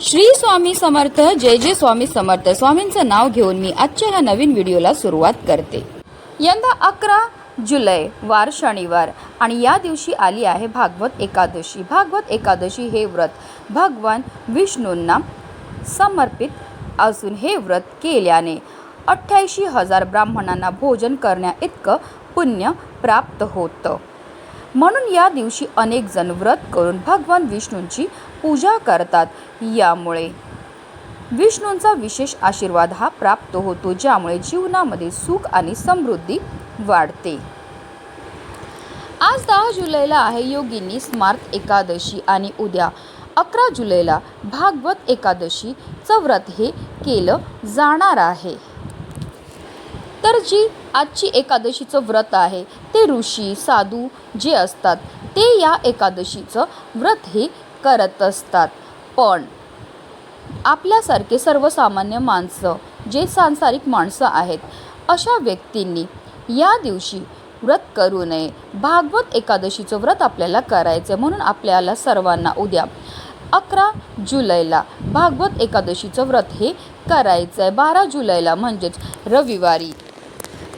श्री स्वामी समर्थ. जय जय स्वामी समर्थ. स्वामींचं नाव घेऊन मी आजच्या ह्या नवीन व्हिडिओला सुरुवात करते. यंदा 11 जुलै वार शनिवार आणि या दिवशी आली आहे भागवत एकादशी. भागवत एकादशी हे व्रत भगवान विष्णूंना समर्पित असून हे व्रत केल्याने 88,000 ब्राह्मणांना भोजन करण्या इतकं पुण्य प्राप्त होतं. म्हणून या दिवशी अनेक जण व्रत करून भगवान विष्णूंची पूजा करतात. यामुळे विष्णूंचा विशेष आशीर्वाद हा प्राप्त होतो, ज्यामुळे जीवनामध्ये सुख आणि समृद्धी वाढते. आज 10 जुलैला आहे योगिनी स्मार्त एकादशी आणि उद्या 11 जुलैला भागवत एकादशीचं व्रत हे केलं जाणार आहे. तर जी आजची एकादशीचं व्रत आहे ते ऋषी साधू जे असतात ते या एकादशीचं व्रत हे करत असतात. पण आपल्यासारखे सर्वसामान्य माणसं जे सांसारिक माणसं आहेत अशा व्यक्तींनी या दिवशी व्रत करू नये. भागवत एकादशीचं व्रत आपल्याला करायचं आहे. म्हणून आपल्याला सर्वांना उद्या 11 जुलैला भागवत एकादशीचं व्रत हे करायचं आहे. 12 जुलैला म्हणजेच रविवारी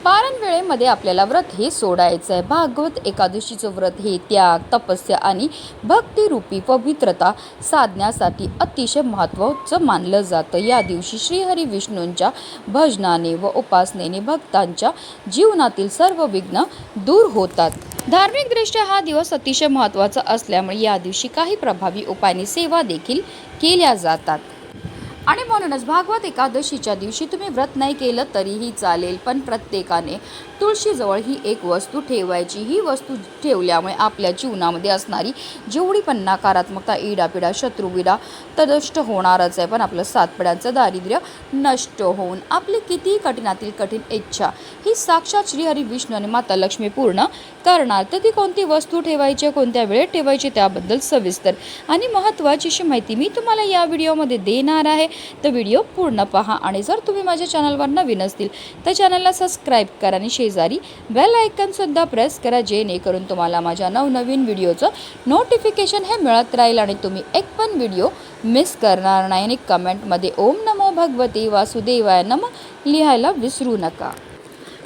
पारण वेळेमध्ये आपल्याला व्रत हे सोडायचं आहे. भागवत एकादशीचं व्रत हे त्याग, तपस्या आणि भक्तिरूपी पवित्रता साधण्यासाठी अतिशय महत्त्वाचं मानलं जातं. या दिवशी श्रीहरी विष्णूंच्या भजनाने व उपासनेने भक्तांच्या जीवनातील सर्व विघ्न दूर होतात. धार्मिकदृष्ट्या हा दिवस अतिशय महत्त्वाचा असल्यामुळे या दिवशी काही प्रभावी उपायांनी सेवा देखील केल्या जातात. आणि म्हणूनच भागवत एकादशीच्या दिवशी तुम्ही व्रत नाही केलं तरीही चालेल, पण प्रत्येकाने तुळशीजवळ ही एक वस्तू ठेवायची. ही वस्तू ठेवल्यामुळे आपल्या जीवनामध्ये असणारी जेवढी पण नकारात्मकता, इडापिडा, शत्रुविडा तदष्ट होणारच आहे. पण आपलं 7 पिढ्यांचं दारिद्र्य नष्ट होऊन आपली कितीही कठीणातील कठीण इच्छा ही साक्षात श्रीहरी विष्णू आणि माता लक्ष्मी पूर्ण करणार. तर ती कोणती वस्तू ठेवायची, कोणत्या वेळेत ठेवायची त्याबद्दल सविस्तर आणि महत्त्वाची अशी माहिती मी तुम्हाला या व्हिडिओमध्ये देणार आहे. तर व्हिडिओ पूर्ण पहा. आणि जर तुम्ही माझ्या चॅनलवर नवीन असतील तर चॅनलला सबस्क्राईब करा आणि शेजारी बेल आयकॉनसुद्धा प्रेस करा, जेणेकरून तुम्हाला माझ्या नवनवीन व्हिडिओचं नोटिफिकेशन हे मिळत राहील आणि तुम्ही एक पण व्हिडिओ मिस करणार नाही. आणि कमेंटमध्ये ओम नमो भगवते वासुदेवाय नमः लिहायला विसरू नका.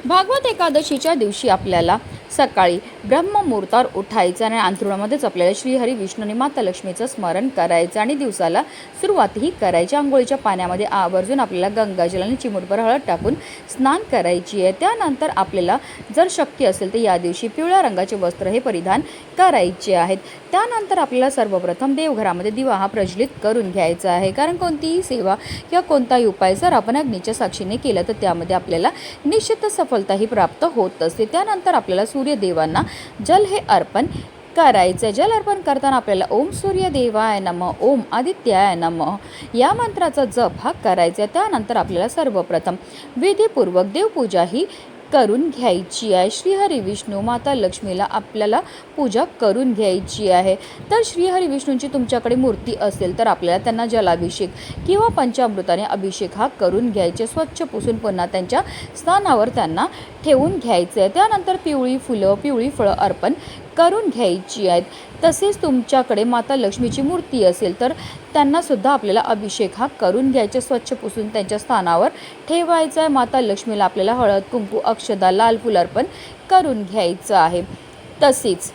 भागवत एकादशीच्या दिवशी आपल्याला सकाळी ब्रह्ममुहूर्तावर उठायचं आणि अंथरुणामध्येच आपल्याला श्रीहरी विष्णू आणि माता लक्ष्मीचं स्मरण करायचं आणि दिवसाला सुरुवातही करायची. आंघोळीच्या पाण्यामध्ये आवर्जून आपल्याला गंगाजल आणि चिमूटभर हळद टाकून स्नान करायची आहे. त्यानंतर आपल्याला जर शक्य असेल तर या दिवशी पिवळ्या रंगाचे वस्त्र हे परिधान करायचे आहेत. त्यानंतर आपल्याला सर्वप्रथम देवघरामध्ये दिवा हा प्रज्वलित करून घ्यायचा आहे. कारण कोणतीही सेवा किंवा कोणताही उपाय जर आपण अग्नीच्या साक्षीने केला तर त्यामध्ये आपल्याला निश्चित सफलताही प्राप्त होत असते. त्यानंतर आपल्याला सूर्यदेवांना जल हे अर्पण करायचं. जल अर्पण करताना आपल्याला ओम सूर्यदेवाय नमः, ओम आदित्याय नमः या मंत्राचा जप हा करायचा. त्यानंतर आपल्याला सर्वप्रथम विधीपूर्वक देवपूजा ही करून घ्यायची आहे. श्रीहरी विष्णू माता लक्ष्मीला आपल्याला पूजा करून घ्यायची आहे. तर श्रीहरी विष्णूंची तुमच्याकडे मूर्ती असेल तर आपल्याला त्यांना जलाभिषेक किंवा पंचामृताने अभिषेक हा करून घ्यायचे. स्वच्छ पुसून पुन्हा त्यांच्या स्थानावर त्यांना ठेवून घ्यायचं आहे. त्यानंतर पिवळी फुलं, पिवळी फळं अर्पण करून घ्यायची आहेत. तसेच तुमच्याकडे माता लक्ष्मीची मूर्ती असेल तर त्यांनासुद्धा आपल्याला अभिषेक हा करून घ्यायचा. स्वच्छ पुसून त्यांच्या स्थानावर ठेवायचं आहे. माता लक्ष्मीला आपल्याला हळद, कुंकू, अक्षदा, लाल फुल अर्पण करून घ्यायचं आहे. तसेच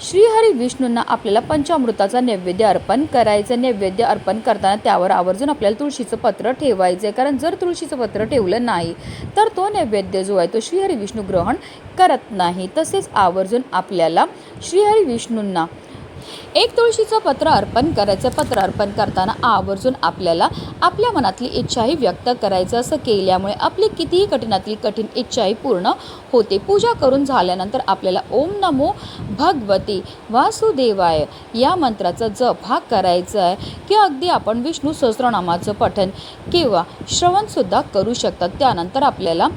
श्रीहरी विष्णूंना आपल्याला पंचामृताचा नैवेद्य अर्पण करायचं. नैवेद्य अर्पण करताना त्यावर आवर्जून आपल्याला तुळशीचं पत्र ठेवायचं आहे. कारण जर तुळशीचं पत्र ठेवलं नाही तर तो नैवेद्य जो आहे तो श्रीहरी विष्णू ग्रहण करत नाही. तसेच आवर्जून आपल्याला श्रीहरी विष्णूंना एक तुळशीचं पत्र अर्पण करायचं. पत्र अर्पण करताना आवर्जून आपल्याला आपल्या मनातली इच्छाही व्यक्त करायचं. असं केल्यामुळे आपली कितीही कठीणातली कठीण इच्छाही पूर्ण होते. पूजा करून झाल्यानंतर आपल्याला ओम नमो भगवते वासुदेवाय या मंत्राचा जप हा करायचा आहे. किंवा अगदी आपण विष्णू सहस्रनामाचं पठण किंवा श्रवणसुद्धा करू शकतात. त्यानंतर आपल्याला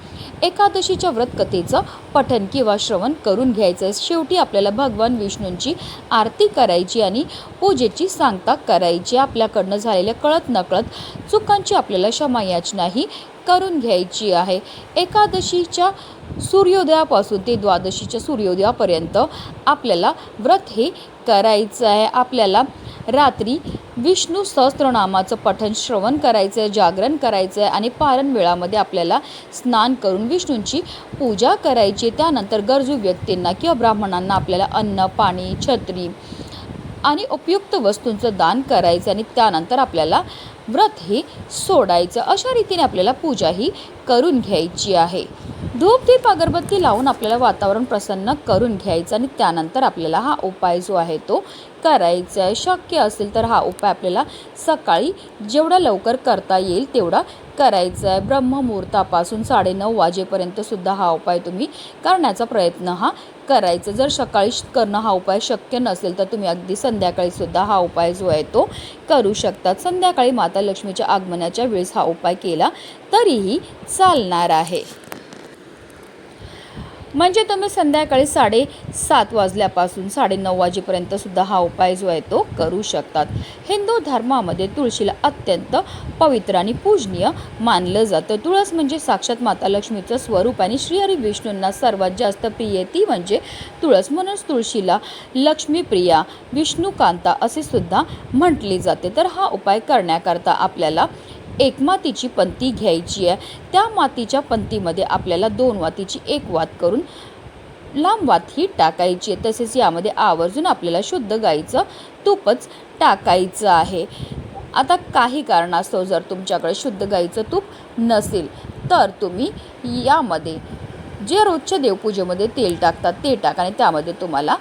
एकादशीच्या व्रतकथेचं पठण किंवा श्रवण करून घ्यायचं आहे. शेवटी आपल्याला भगवान विष्णूंची आरती करायची आणि पूजेची सांगता करायची. आपल्याकडनं झालेल्या कळत नकळत चुकांची आपल्याला क्षमायाचनाही करून घ्यायची आहे. एकादशीच्या सूर्योदयापासून ते द्वादशीच्या सूर्योदयापर्यंत आपल्याला व्रत हे करायचं आहे. आपल्याला रात्री विष्णू सहस्त्रनामाचं पठण श्रवण करायचं आहे, जागरण करायचं आहे आणि पारण वेळामध्ये आपल्याला स्नान करून विष्णूंची पूजा करायची. त्यानंतर गरजू व्यक्तींना किंवा ब्राह्मणांना आपल्याला अन्न, पाणी, छत्री आणि उपयुक्त वस्तूंचं दान करायचं आणि त्यानंतर आपल्याला व्रत हे सोडायचं. अशा रीतीने आपल्याला पूजा ही करून घ्यायची आहे. धूप दीप अगरबत्ती लावून आपल्याला वातावरण प्रसन्न करून घ्यायचं आणि त्यानंतर आपल्याला हा उपाय जो आहे तो करायचा आहे. शक्य असेल तर हा उपाय आपल्याला सकाळी जेवढा लवकर करता येईल तेवढा करायचा आहे. ब्रह्ममुहूर्तापासून 9:30 वाजेपर्यंत सुद्धा हा उपाय तुम्ही करण्याचा प्रयत्न हा करायचा. जर सकाळी करणं हा उपाय शक्य नसेल तर तुम्ही अगदी संध्याकाळी सुद्धा हा उपाय जो आहे तो करू शकतात. संध्याकाळी माता लक्ष्मीच्या आगमनाच्या वेळेस हा उपाय केला तरीही चालणार आहे. म्हणजे तुम्ही संध्याकाळी 7:30 वाजल्यापासून 9:30 वाजेपर्यंत सुद्धा हा उपाय जो आहे तो करू शकतात. हिंदू धर्मामध्ये तुळशीला अत्यंत पवित्र आणि पूजनीय मानलं जातं. तुळस म्हणजे साक्षात माता लक्ष्मीचं स्वरूप आणि श्रीहरी विष्णूंना सर्वात जास्त प्रिय ती म्हणजे तुळस. म्हणूनच तुळशीला लक्ष्मीप्रिया, विष्णुकांता असे सुद्धा म्हटले जाते. तर हा उपाय करण्याकरता आपल्याला एक मातीची पंती घ्यायची आहे. त्या मातीच्या पंतीमध्ये आपल्याला 2 वातीची 1 वात करून लांब वात ही टाकायची आहे. तसेच यामध्ये आवर्जून आपल्याला शुद्ध गाईचं तूपच टाकायचं आहे. आता काही कारणास्तव जर तुमच्याकडे शुद्ध गाईचं तूप नसेल तर तुम्ही यामध्ये जे रोजच्या देवपूजेमध्ये तेल टाकतात ते टाका आणि त्यामध्ये तुम्हाला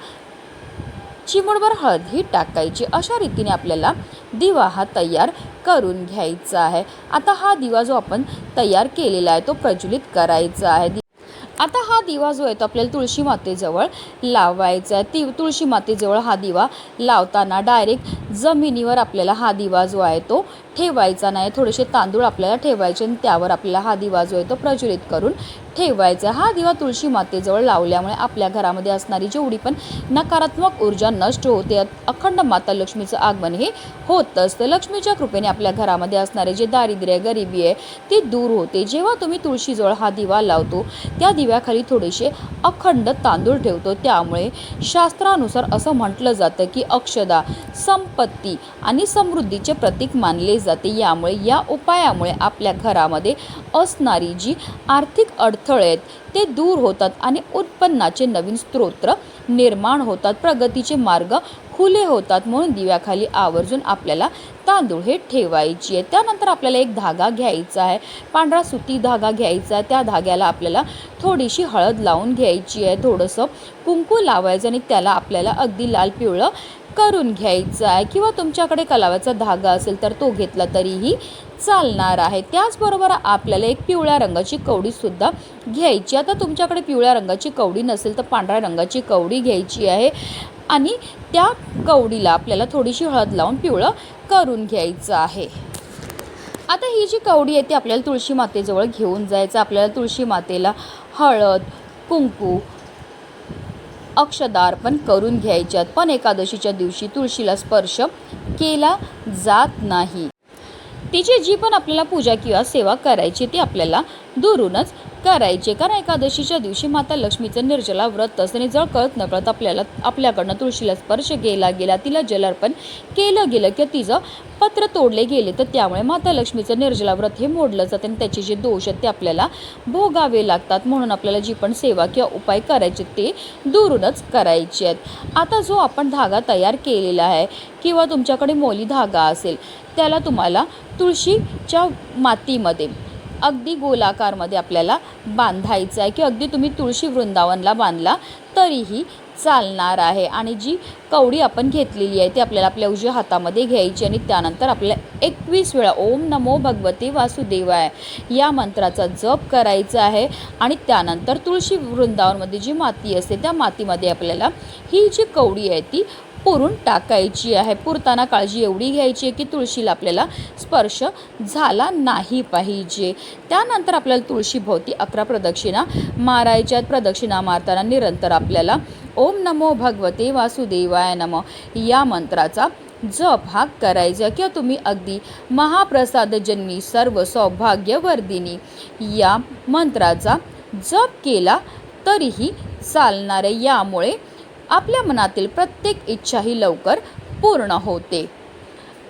चिमूटभर हळद ही टाकायची. अशा रीतीने आपल्याला दिवा हा तयार करून घ्यायचा आहे. आता हा दिवा जो आपण तयार केलेला आहे तो प्रज्वलित करायचा आहे. आता हा दिवा जो आहे तो आपल्याला तुळशी मातेजवळ लावायचा आहे. तुळशी मातेजवळ हा दिवा लावताना डायरेक्ट जमिनीवर आपल्याला हा दिवा जो आहे तो ठेवायचा नाही. थोडेसे तांदूळ आपल्याला ठेवायचे आणि त्यावर आपल्याला हा दिवा जो आहे तो प्रज्वलित करून ठेवायचा. हा दिवा तुळशी मातेजवळ लावल्यामुळे आपल्या घरामध्ये असणारी जेवढी पण नकारात्मक ऊर्जा नष्ट होते. अखंड माता लक्ष्मीचं आगमन हे होत असतं. लक्ष्मीच्या कृपेने आपल्या घरामध्ये असणारे जे दारिद्र्य, गरिबी आहे ती दूर होते. जेव्हा तुम्ही तुळशीजवळ हा दिवा लावतो त्या दिव्याखाली थोडेसे अखंड तांदूळ ठेवतो. त्यामुळे शास्त्रानुसार असं म्हटलं जातं की अक्षदा संपत्ती आणि समृद्धीचे प्रतीक मानले जाते. यामुळे या उपायामुळे आपल्या घरामध्ये असणारी जी आर्थिक अडथळे आहेत ते दूर होतात आणि उत्पन्नाचे नवीन स्रोत निर्माण होतात. प्रगतीचे मार्ग खुले होतात. म्हणून दिव्याखाली आवर्जून आपल्याला तांदूळ हे ठेवायची आहे. त्यानंतर आपल्याला एक धागा घ्यायचा आहे. पांढरा सुती धागा घ्यायचा आहे. त्या धाग्याला आपल्याला थोडीशी हळद लावून घ्यायची आहे. थोडंसं कुंकू लावायचं आणि त्याला आपल्याला अगदी लाल पिवळं करून घ्यायचं आहे. किंवा तुमच्याकडे कलावाचा धागा असेल तर तो घेतला तरीही चालणार आहे. त्याचबरोबर आपल्याला एक पिवळ्या रंगाची कवडीसुद्धा घ्यायची. आता तुमच्याकडे पिवळ्या रंगाची कवडी नसेल तर पांढऱ्या रंगाची कवडी घ्यायची आहे आणि त्या कवडीला आपल्याला थोडीशी हळद लावून पिवळं करून घ्यायचं आहे. आता ही जी कवडी आहे ती आपल्याला तुळशी मातेजवळ घेऊन जायचं. आपल्याला तुळशी मातेला हळद, कुंकू, अक्षदा अर्पण करून घ्यायच्यात. पण एकादशीच्या दिवशी तुळशीला स्पर्श केला जात नाही. तिची जी पण आपल्याला पूजा किंवा सेवा करायची ती आपल्याला दुरूनच करायचे. कारण एकादशीच्या दिवशी माता लक्ष्मीचं निर्जला व्रत असते आणि जर कळत नकळत आपल्याकडनं तुळशीला स्पर्श गेला, तिला जलार्पण केलं गेलं किंवा तिचं पत्र तोडले गेले तर त्यामुळे माता लक्ष्मीचं निर्जला व्रत हे मोडलं जातं आणि त्याचे जे दोष आहेत ते आपल्याला भोगावे लागतात. म्हणून आपल्याला जी पण सेवा किंवा उपाय करायचे ते दुरूनच करायचे आहेत. आता जो आपण धागा तयार केलेला आहे किंवा तुमच्याकडे मोली धागा असेल त्याला तुम्हाला तुळशीच्या मातीमध्ये अगदी गोलाकारमध्ये आपल्याला बांधायचं आहे. की अगदी तुम्ही तुळशी वृंदावनला बांधला तरीही चालणार आहे. आणि जी कवडी आपण घेतलेली आहे ती आपल्याला आपल्या उजव्या हातामध्ये घ्यायची आणि त्यानंतर आपल्याला 21 वेळा ओम नमो भगवते वासुदेवाय या मंत्राचा जप करायचा आहे. आणि त्यानंतर तुळशी वृंदावनमध्ये जी माती असते त्या मातीमध्ये आपल्याला ही जी कवडी आहे ती पुरून टाकायची आहे. पुरताना काळजी एवढी घ्यायची आहे की तुळशीला आपल्याला स्पर्श झाला नाही पाहिजे. त्यानंतर आपल्याला तुळशीभोवती 11 प्रदक्षिणा मारायच्यात. प्रदक्षिणा मारताना निरंतर आपल्याला ओम नमो भगवते वासुदेवाय नमः या मंत्राचा जप हा करायचा. किंवा तुम्ही अगदी महाप्रसादजन्मी सर्व सौभाग्यवर्धिनी या मंत्राचा जप केला तरीही चालणार आहे. यामुळे आपल्या मनातील प्रत्येक इच्छा ही लवकर पूर्ण होते.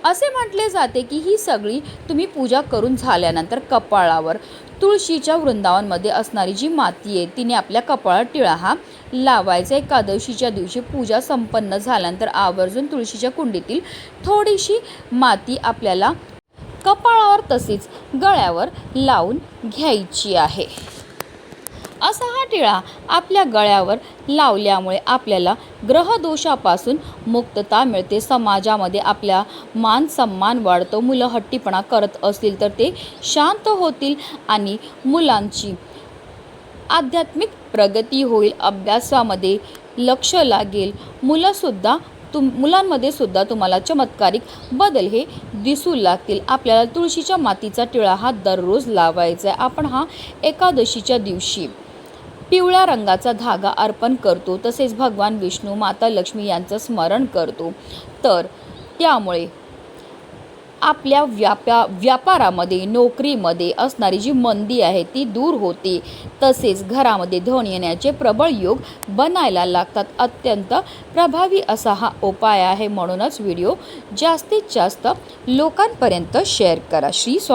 असे म्हटले जाते की ही सगळी तुम्ही पूजा करून झाल्यानंतर कपाळावर तुळशीच्या वृंदावनमध्ये असणारी जी माती आहे तिने आपल्या कपाळात टिळा हा लावायचा. एकादशीच्या दिवशी पूजा संपन्न झाल्यानंतर आवर्जून तुळशीच्या कुंडीतील थोडीशी माती आपल्याला कपाळावर तसेच गळ्यावर लावून घ्यायची आहे. असा हा टिळा आपल्या गळ्यावर लावल्यामुळे आपल्याला ग्रहदोषापासून मुक्तता मिळते. समाजामध्ये आपला मान सन्मान वाढतो. मुलं हट्टीपणा करत असतील तर ते शांत होतील आणि मुलांची आध्यात्मिक प्रगती होईल. अभ्यासामध्ये लक्ष लागेल. मुलांमध्ये सुद्धा तुम्हाला चमत्कारिक बदल हे दिसू लागतील. आपल्याला तुळशीच्या मातीचा टिळा हा दररोज लावायचा आहे. आपण हा एकादशीच्या दिवशी पिवळ्या रंगाचा धागा अर्पण करतो. तसेच भगवान विष्णू, माता लक्ष्मी यांचं स्मरण करतो. तर त्यामुळे आपल्या व्यापारामध्ये, नोकरीमध्ये असणारी जी मंदी आहे ती दूर होते. तसेच घरामध्ये धन येण्याचे प्रबळ योग बनायला लागतात. अत्यंत प्रभावी असा हा उपाय आहे. म्हणूनच व्हिडिओ जास्तीत जास्त लोकांपर्यंत शेअर करा. श्री स्वामी.